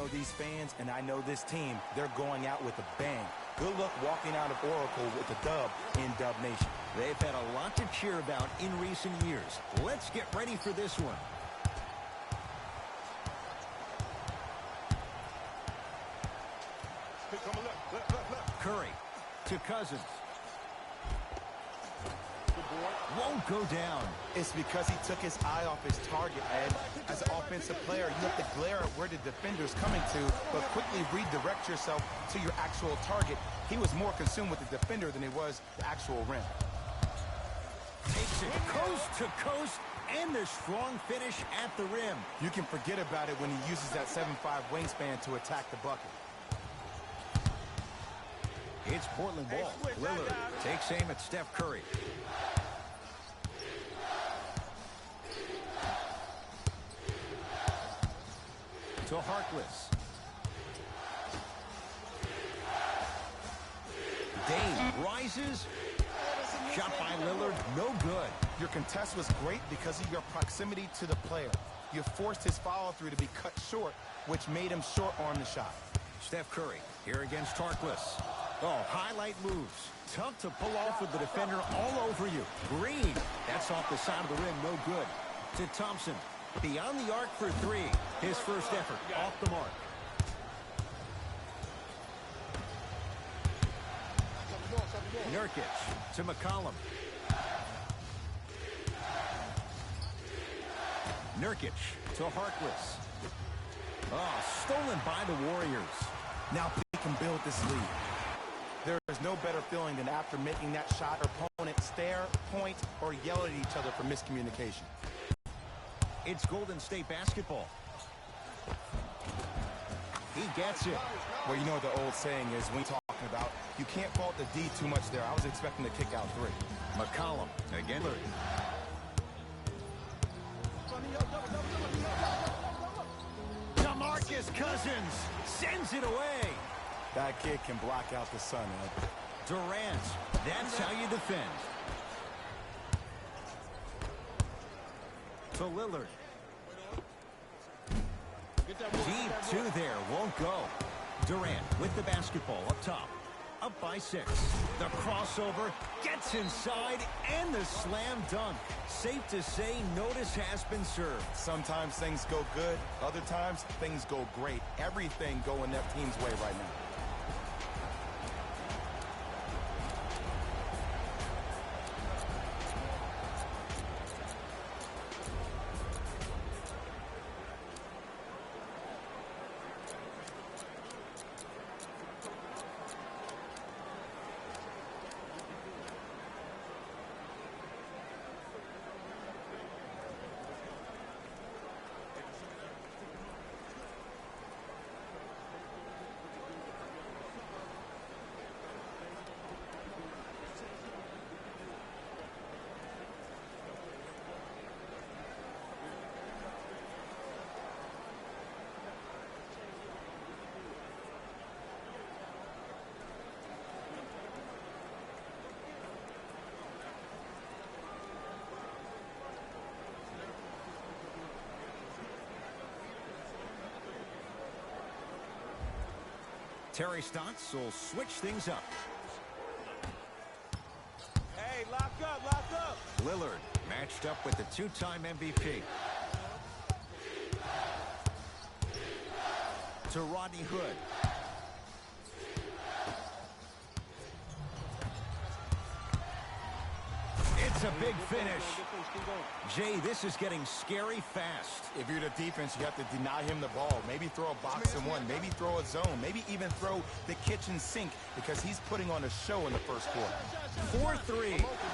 know these fans, and I know this team. They're going out with a bang. Good luck walking out of Oracle with a dub in Dub Nation. They've had a lot to cheer about in recent years. Let's get ready for this one. Curry to Cousins. Won't go down. It's because he took his eye off his target, Ed. As an offensive player, you have to glare at where the defender's coming to, but quickly redirect yourself to your actual target. He was more consumed with the defender than he was the actual rim. Takes it coast to coast, and the strong finish at the rim. You can forget about it when he uses that 7'5" wingspan to attack the bucket. It's Portland ball. Lillard takes aim at Steph Curry. To Harkless. Dame rises. Shot by Lillard, no good. Your contest was great because of your proximity to the player. You forced his follow-through to be cut short, which made him short-arm the shot. Steph Curry here against Harkless. Oh, highlight moves. Tough to pull off with the defender all over you. Green. That's off the side of the rim, no good. To Thompson. Beyond the arc for three. His first effort off the mark. Nurkic to McCollum. Nurkic to Harkless. Oh, stolen by the Warriors. Now he can build this lead. There is no better feeling than after making that shot, opponent stare, point, or yell at each other for miscommunication. It's Golden State basketball. He gets it. Well, you know what the old saying is when talking about, you can't fault the D too much there. I was expecting to kick out three. McCollum again. DeMarcus Cousins sends it away. That kid can block out the sun, Ed. Durant, that's how you defend. To Lillard. Deep two there, won't go. Durant with the basketball up top. Up by 6. The crossover gets inside and the slam dunk. Safe to say notice has been served. Sometimes things go good. Other times things go great. Everything going that team's way right now. Terry Stotts will switch things up. Hey, lock up, lock up. Lillard matched up with the two-time MVP. To Rodney Hood. It's a big finish. Jay, this is getting scary fast. If you're the defense, you have to deny him the ball. Maybe throw a box and one. Maybe throw a zone. Maybe even throw the kitchen sink because he's putting on a show in the first quarter. 4-3.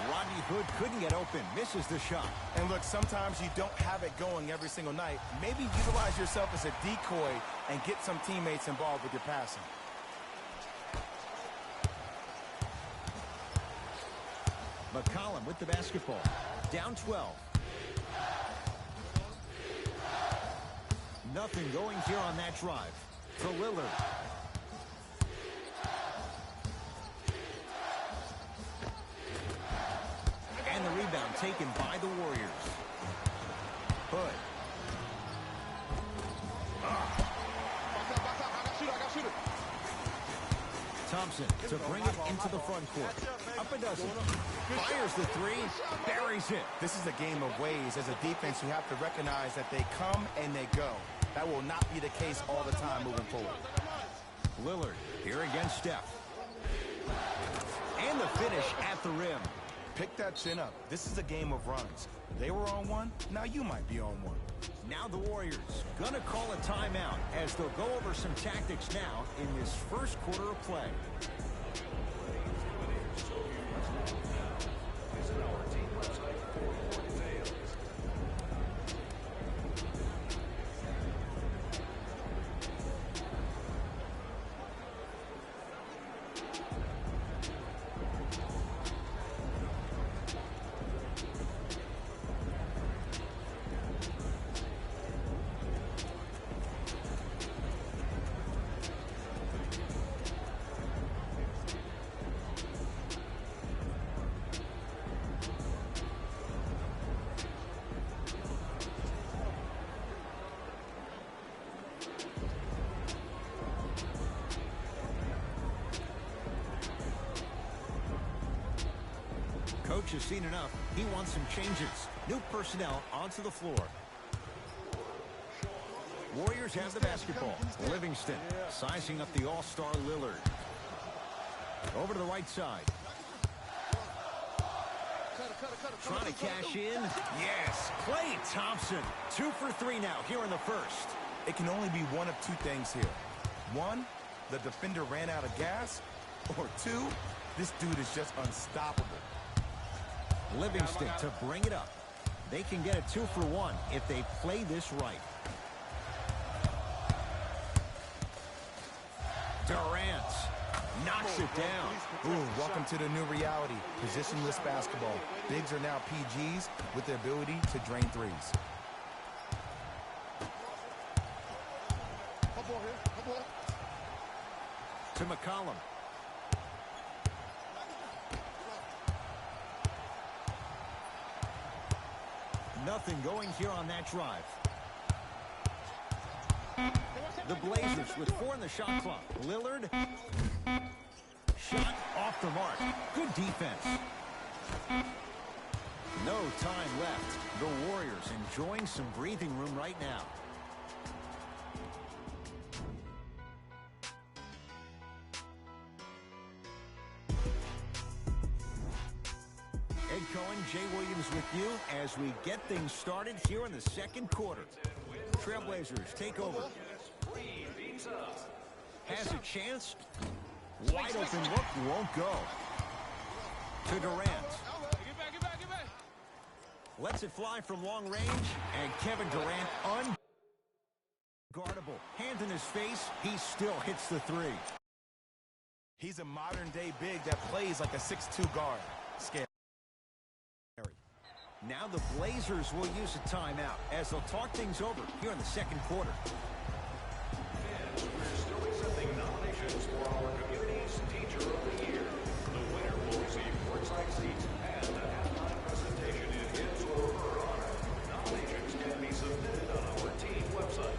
Rodney Hood couldn't get open. Misses the shot. And look, sometimes you don't have it going every single night. Maybe utilize yourself as a decoy and get some teammates involved with your passing. McCollum with the basketball. Down 12. Nothing going here on that drive. For Lillard. And the rebound taken by the Warriors. Hood. Thompson to bring it into the front court. Up a dozen. Fires the three. Buries it. This is a game of ways. As a defense, you have to recognize that they come and they go. That will not be the case all the time moving forward. Lillard here against Steph. And the finish at the rim. Pick that chin up. This is a game of runs. They were on one. Now you might be on one. Now the Warriors gonna call a timeout as they'll go over some tactics now in this first quarter of play. Coach has seen enough. He wants some changes. New personnel onto the floor. Warriors have the basketball. Livingston sizing up the all-star Lillard. Over to the right side. Trying to cash in. Yes, Klay Thompson. 2 for 3 now here in the first. It can only be one of two things here. One, the defender ran out of gas. Or two, this dude is just unstoppable. Livingston to bring it up. They can get a 2 for 1 if they play this right. Durant knocks it down. Ooh, welcome to the new reality. Positionless basketball. Bigs are now PGs with the ability to drain threes. To McCollum. Nothing going here on that drive. The Blazers with 4 in the shot clock. Lillard. Shot off the mark. Good defense. No time left. The Warriors enjoying some breathing room right now. Ed Cohen, Jay Williams with you as we get things started here in the second quarter. Trailblazers take over. Has a chance. Wide open look, won't go. To Durant. Lets it fly from long range, and Kevin Durant unguardable. Hand in his face, he still hits the three. He's a modern-day big that plays like a 6'2 guard. Scary. Now the Blazers will use a timeout as they'll talk things over here in the second quarter. Fans, we're still accepting nominations for our community's Teacher of the Year. The winner will receive courtside seats and a halftime presentation in his or her honor. Nominations can be submitted on our team website.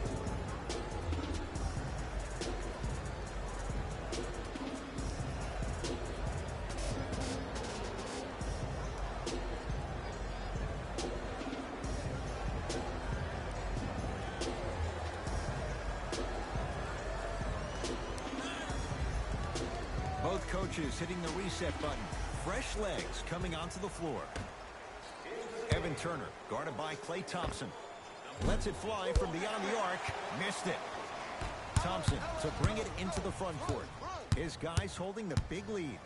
Both coaches hitting the reset button. Fresh legs coming onto the floor. Evan Turner, guarded by Klay Thompson. Lets it fly from beyond the arc. Missed it. Thompson to bring it into the front court. His guys holding the big lead.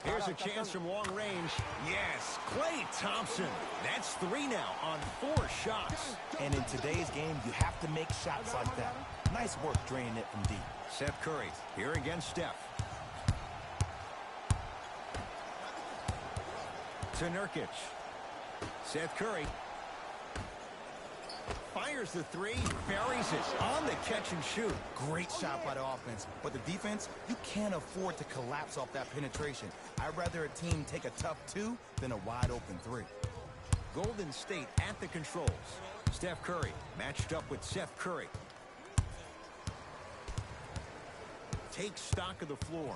Here's a chance from long range. Yes, Klay Thompson. That's 3 now on 4 shots. And in today's game, you have to make shots like that. Nice work draining it from deep. Seth Curry here against Steph. To Nurkic. Seth Curry fires the 3, buries it on the catch and shoot. Great shot by the offense. But the defense, you can't afford to collapse off that penetration. I'd rather a team take a tough 2 than a wide open 3. Golden State at the controls. Steph Curry matched up with Seth Curry. take stock of the floor.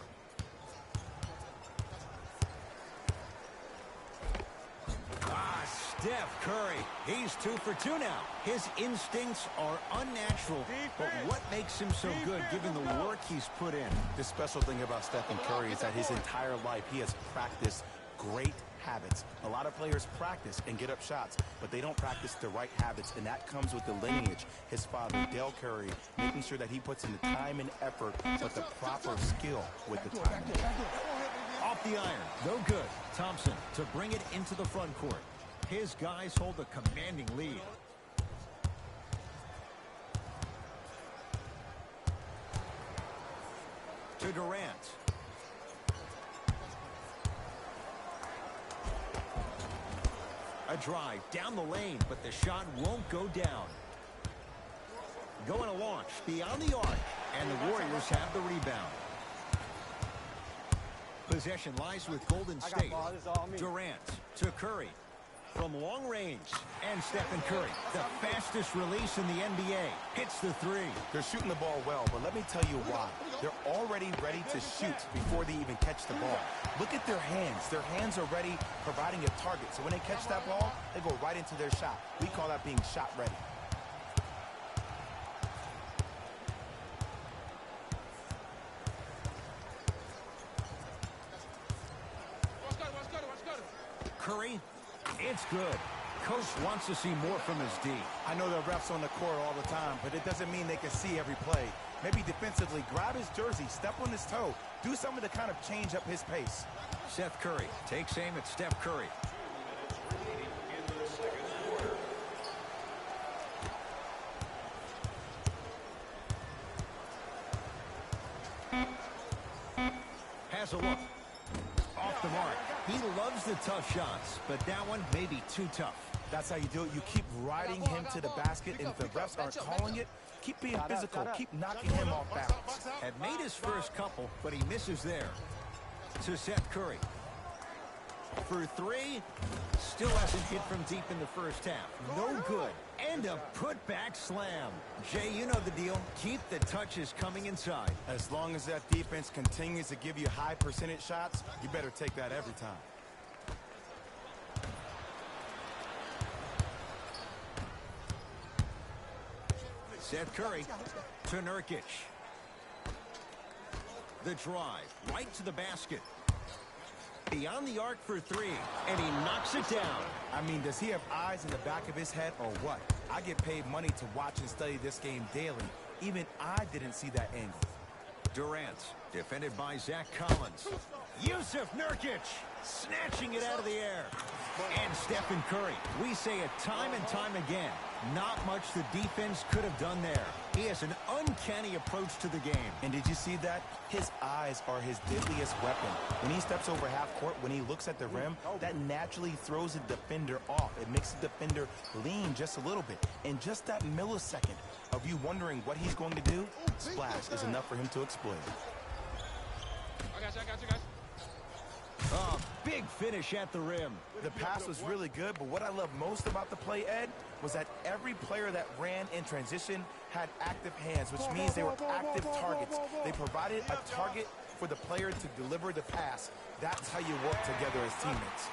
Steph Curry, he's 2 for 2 now. His instincts are unnatural, but what makes him so good given the work he's put in? The special thing about Stephen Curry is that his entire life he has practiced great habits. A lot of players practice and get up shots, but they don't practice the right habits, and that comes with the lineage. His father, Dale Curry, making sure that he puts in the time and effort, but the proper skill with the time and effort. Off the iron, no good. Thompson to bring it into the front court. His guys hold a commanding lead. To Durant. A drive down the lane, but the shot won't go down. Going to launch beyond the arc, and the Warriors have the rebound. Possession lies with Golden State. Durant to Curry. From long range, and Stephen Curry, the fastest release in the NBA, hits the three. They're shooting the ball well, but let me tell you why. They're already ready to shoot before they even catch the ball. Look at their hands. Their hands are ready, providing a target. So when they catch that ball, they go right into their shot. We call that being shot ready. Curry, it's good. Coach wants to see more from his D. I know the refs on the court all the time, but it doesn't mean they can see every play. Maybe defensively, grab his jersey, step on his toe, do something to kind of change up his pace. Seth Curry takes aim at Steph Curry. Has a look. Off the mark. He loves the tough shots, but that one may be too tough. That's how you do it. You keep riding him to the basket, and if the refs aren't calling it, keep being physical. Keep knocking him off balance. Had made his first couple, but he misses there. To Seth Curry. For three, still hasn't hit from deep in the first half. No good. And a putback slam. Jay, you know the deal. Keep the touches coming inside. As long as that defense continues to give you high percentage shots, you better take that every time. Seth Curry to Nurkic. The drive right to the basket. Beyond the arc for three, and he knocks it down. I mean, does he have eyes in the back of his head or what? I get paid money to watch and study this game daily. Even I didn't see that angle. Durant, defended by Zach Collins. Yusuf Nurkic, snatching it out of the air. And Stephen Curry. We say it time and time again. Not much the defense could have done there. He has an uncanny approach to the game. And did you see that? His eyes are his deadliest weapon. When he steps over half court, when he looks at the rim, that naturally throws the defender off. It makes the defender lean just a little bit. And just that millisecond of you wondering what he's going to do, splash is enough for him to exploit. I got you guys. Oh, big finish at the rim. The pass was really good, but what I love most about the play, Ed, was that every player that ran in transition had active hands, which means they were active targets. They provided a target for the player to deliver the pass. That's how you work together as teammates.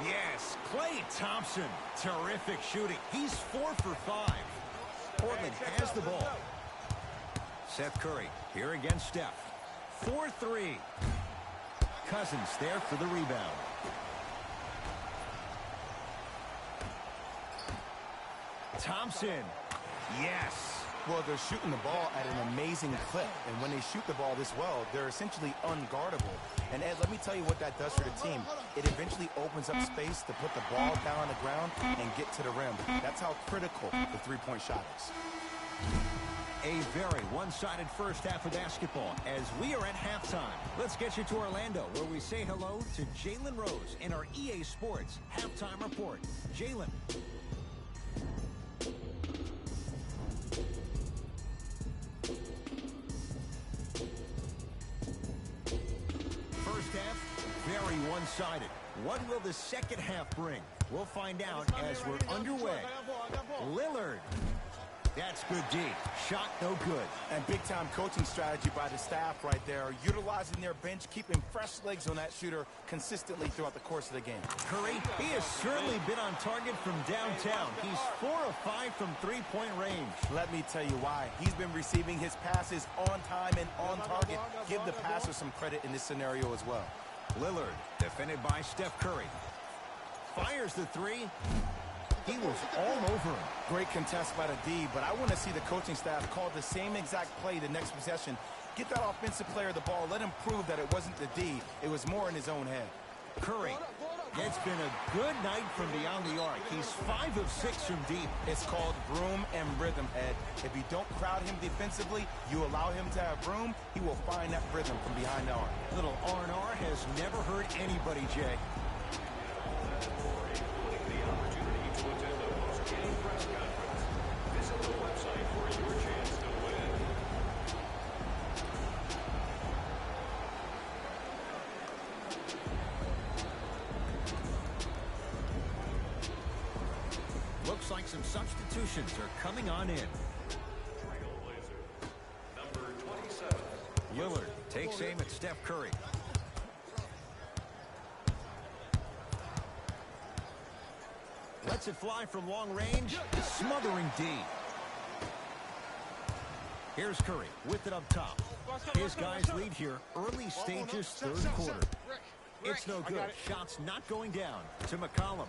Yes, Klay Thompson. Terrific shooting. He's 4 for 5. Portland has the ball. Seth Curry here against Steph. 4-3. Cousins there for the rebound. Thompson. Yes. Well, they're shooting the ball at an amazing clip, and when they shoot the ball this well, they're essentially unguardable. And Ed, let me tell you what that does for the team. It eventually opens up space to put the ball down on the ground and get to the rim. That's how critical the three-point shot is. A very one-sided first half of basketball as we are at halftime. Let's get you to Orlando, where we say hello to Jalen Rose in our EA Sports Halftime Report. Jalen. First half, very one-sided. What will the second half bring? We'll find out as we're underway. Lillard. That's good D. Shot no good. And big-time coaching strategy by the staff right there, utilizing their bench, keeping fresh legs on that shooter consistently throughout the course of the game. Curry, he has certainly been on target from downtown. He's 4 of 5 from three-point range. Let me tell you why. He's been receiving his passes on time and on target. Give the passer some credit in this scenario as well. Lillard, defended by Steph Curry. Fires the three. He was all over him. Great contest by the D, but I want to see the coaching staff call the same exact play the next possession. Get that offensive player the ball. Let him prove that it wasn't the D. It was more in his own head. Curry. It's been a good night from beyond the arc. He's 5 of 6 from deep. It's called room and rhythm, Ed. If you don't crowd him defensively, you allow him to have room, he will find that rhythm from behind the arc. Little R&R has never hurt anybody, Jay. Looks like some substitutions are coming on in. Number 27. Lillard takes aim at Steph Curry. Lets it fly from long range. Smothering D. Here's Curry with it up top. His guys lead here. Early stages, third quarter. It's no good. Shots not going down to McCollum.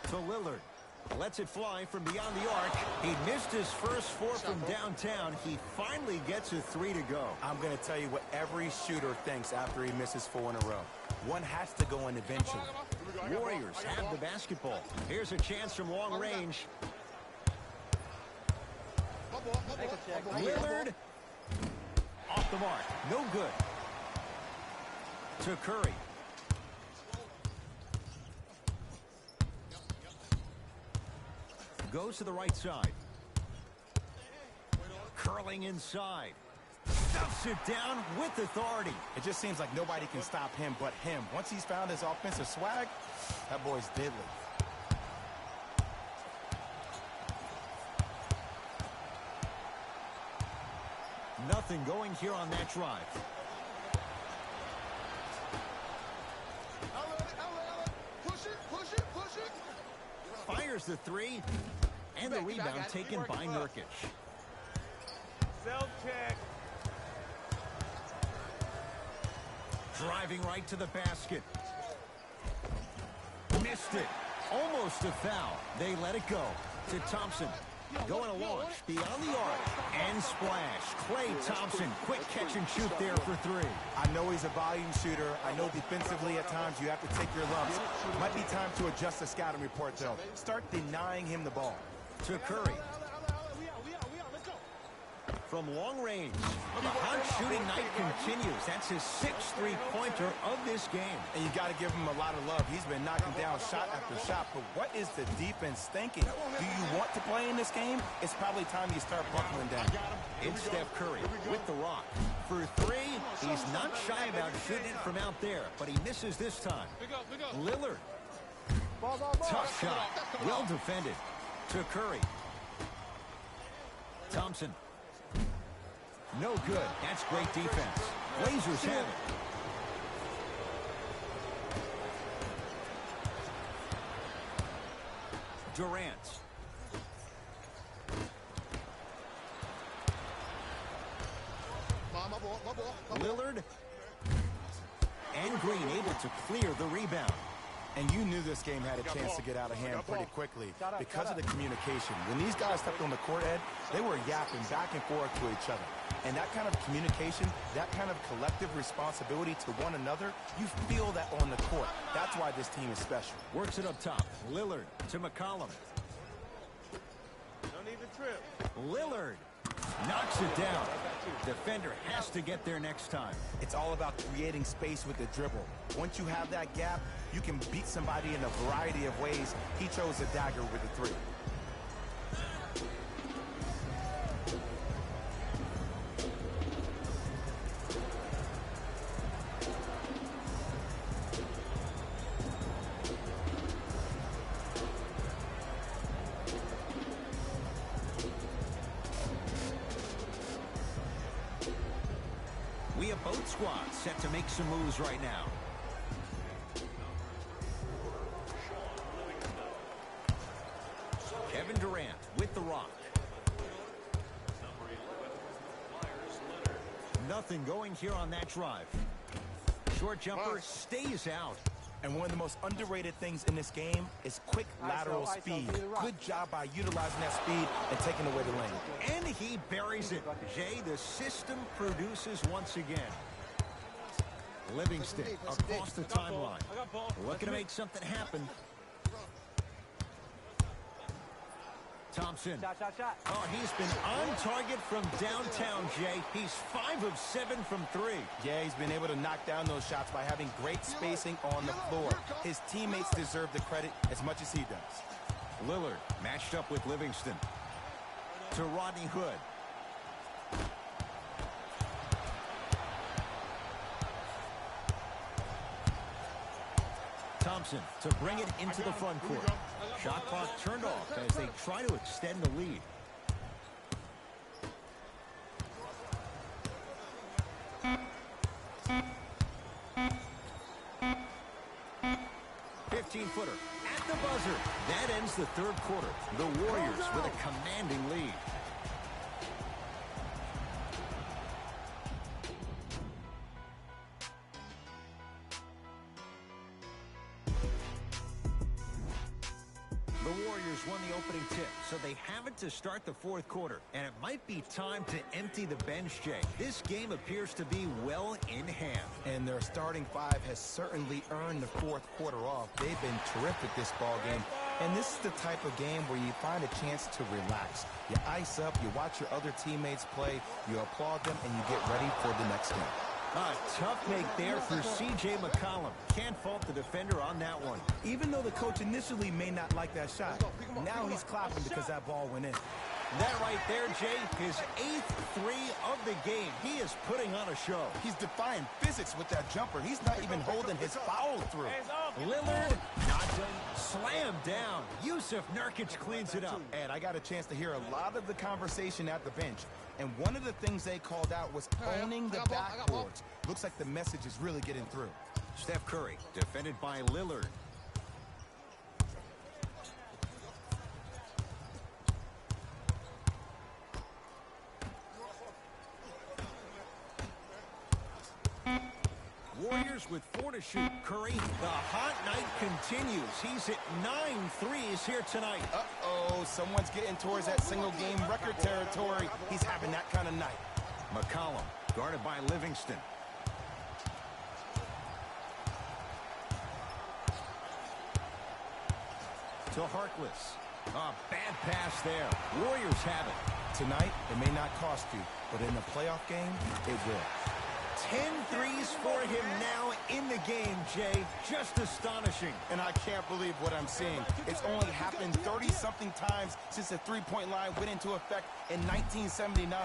To Lillard. Lets it fly from beyond the arc. He missed his first 4 from downtown. He finally gets a 3 to go. I'm going to tell you what every shooter thinks after he misses 4 in a row. One has to go in eventually. Warriors have the basketball. Here's a chance from long range. Lillard. Off the mark. No good. To Curry. Goes to the right side. Curling inside. Stuffs it down with authority. It just seems like nobody can stop him but him. Once he's found his offensive swag, that boy's deadly. Nothing going here on that drive. Fires the 3, and the rebound taken by Nurkic. Self-check. Driving right to the basket. Missed it. Almost a foul. They let it go to Thompson. Going to launch beyond the arc and splash. Klay Thompson, quick catch and shoot there for 3. I know he's a volume shooter. I know defensively at times you have to take your lumps. Might be time to adjust the scouting report, though. Start denying him the ball. To Curry. From long range. The hot shooting night continues. That's his 6th three-pointer of this game. And you got to give him a lot of love. He's been knocking down shot after shot. But what is the defense thinking? Do you want to play in this game? It's probably time you start buckling down. It's Steph Curry with the rock. For 3, he's not shy about shooting it from out there, but he misses this time. Lillard. Tough shot. Well defended. To Curry. Thompson. No good. That's great defense. Blazers have it. Durant. Lillard. And Green able to clear the rebound. And you knew this game had a chance to get out of hand pretty quickly because of the communication. When these guys stepped on the court, Ed, they were yapping back and forth to each other. And that kind of communication, that kind of collective responsibility to one another, you feel that on the court. That's why this team is special. Works it up top. Lillard to McCollum. No need to trip. Lillard knocks it down. Defender has to get there next time. It's all about creating space with the dribble. Once you have that gap, you can beat somebody in a variety of ways. He chose a dagger with the 3. both squads set to make some moves right now. Kevin Durant with the rock. Nothing going here on that drive. Short jumper stays out. And one of the most underrated things in this game is quick lateral speed. Good job by utilizing that speed and taking away the lane. And he buries it. Jay, the system produces once again. Livingston across the timeline. Looking to make something happen. Thompson. Oh, he's been on target from downtown, Jay. He's 5 of 7 from 3. Yeah, he's been able to knock down those shots by having great spacing on the floor. His teammates deserve the credit as much as he does. Lillard matched up with Livingston. To Rodney Hood. Thompson to bring it into the front court. Shot clock turned off as they try to extend the lead. Footer at the buzzer. That ends the third quarter. The Warriors with a commanding lead. The Warriors won the opening tip, so they have it to start the fourth quarter. And it might be time to empty the bench, Jay. This game appears to be well in hand. And their starting 5 has certainly earned the fourth quarter off. They've been terrific this ball game. And this is the type of game where you find a chance to relax. You ice up, you watch your other teammates play, you applaud them, and you get ready for the next game. A tough make there for C.J. McCollum. Can't fault the defender on that one. Even though the coach initially may not like that shot, now he's clapping because that ball went in. That right there, Jay, his 8th 3 of the game. He is putting on a show. He's defying physics with that jumper. He's not even holding his foul through. Lillard, not done. Slam down. Yusuf Nurkic cleans it up. And I got a chance to hear a lot of the conversation at the bench. And one of the things they called out was owning the backboards. Looks like the message is really getting through. Steph Curry, defended by Lillard. Warriors with 4 to shoot. Curry, the hot night continues. He's at 9 threes here tonight. Uh-oh, someone's getting towards that single-game record territory. He's having that kind of night. McCollum, guarded by Livingston. To Harkless. A bad pass there. Warriors have it. Tonight, it may not cost you, but in a playoff game, it will. 10 threes for him now in the game, Jay. Just astonishing. And I can't believe what I'm seeing. It's only happened 30-something times since the three-point line went into effect in 1979.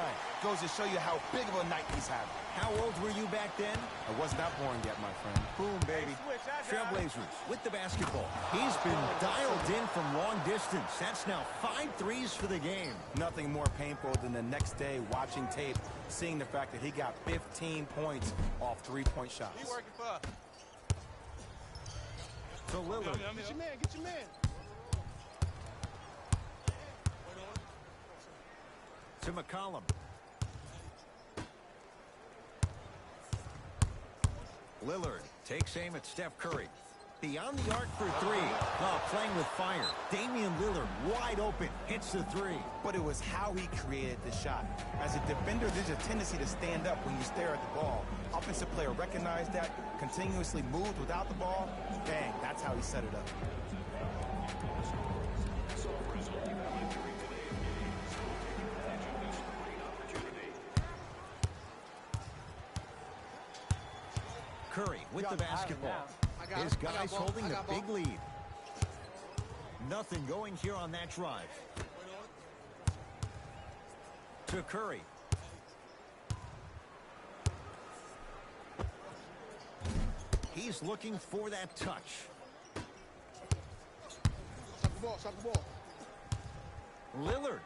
Goes to show you how big of a night he's having. How old were you back then? I was not born yet, my friend. Boom, baby. Trailblazers with the basketball. He's been dialed in from long distance. That's now 5 threes for the game. Nothing more painful than the next day watching tape, seeing the fact that he got 15 points off three-point shots. He working for. To Lillard. Get your man, get your man. To McCollum. Lillard takes aim at Steph Curry. Beyond the arc for 3. Oh, playing with fire. Damian Lillard wide open. Hits the 3. But it was how he created the shot. As a defender, there's a tendency to stand up when you stare at the ball. Offensive player recognized that, continuously moved without the ball. Bang, that's how he set it up. Curry with the basketball. His guys holding the big lead. Nothing going here on that drive. To Curry. He's looking for that touch. Stop the ball, stop the ball. Lillard.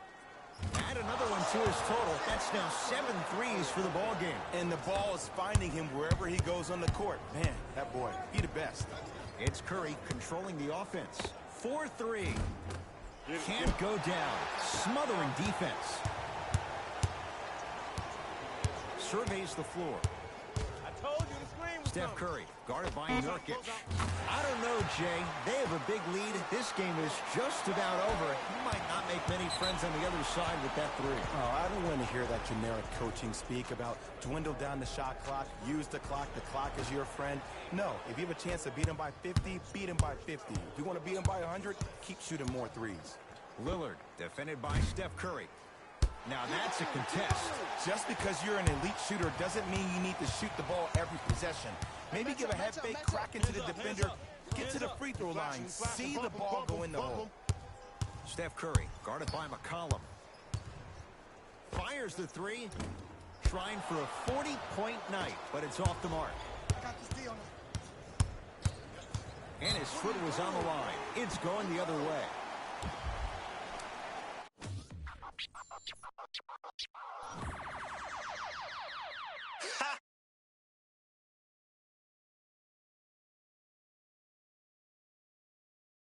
Add another one to his total. That's now 7 threes for the ball game. And the ball is finding him wherever he goes on the court. Man, that boy, he the best. It's Curry controlling the offense. 4-3. Can't go down. Smothering defense. Surveys the floor. I told you the screen was Steph Curry, guarded by Nurkic. I don't know, Jay. They have a big lead. This game is just about over. He might not make many friends on the other side with that three. Oh, I don't want to hear that generic coaching speak about dwindle down the shot clock, use the clock is your friend. No, if you have a chance to beat him by 50, beat him by 50. If you want to beat him by 100, keep shooting more threes. Lillard, defended by Steph Curry. Now that's a contest. Just because you're an elite shooter doesn't mean you need to shoot the ball every possession. Maybe give a head fake, crack into the defender, get to the free throw line, see the ball go in the hole. Steph Curry, guarded by McCollum. Fires the three, trying for a 40-point night, but it's off the mark. And his foot was on the line. It's going the other way.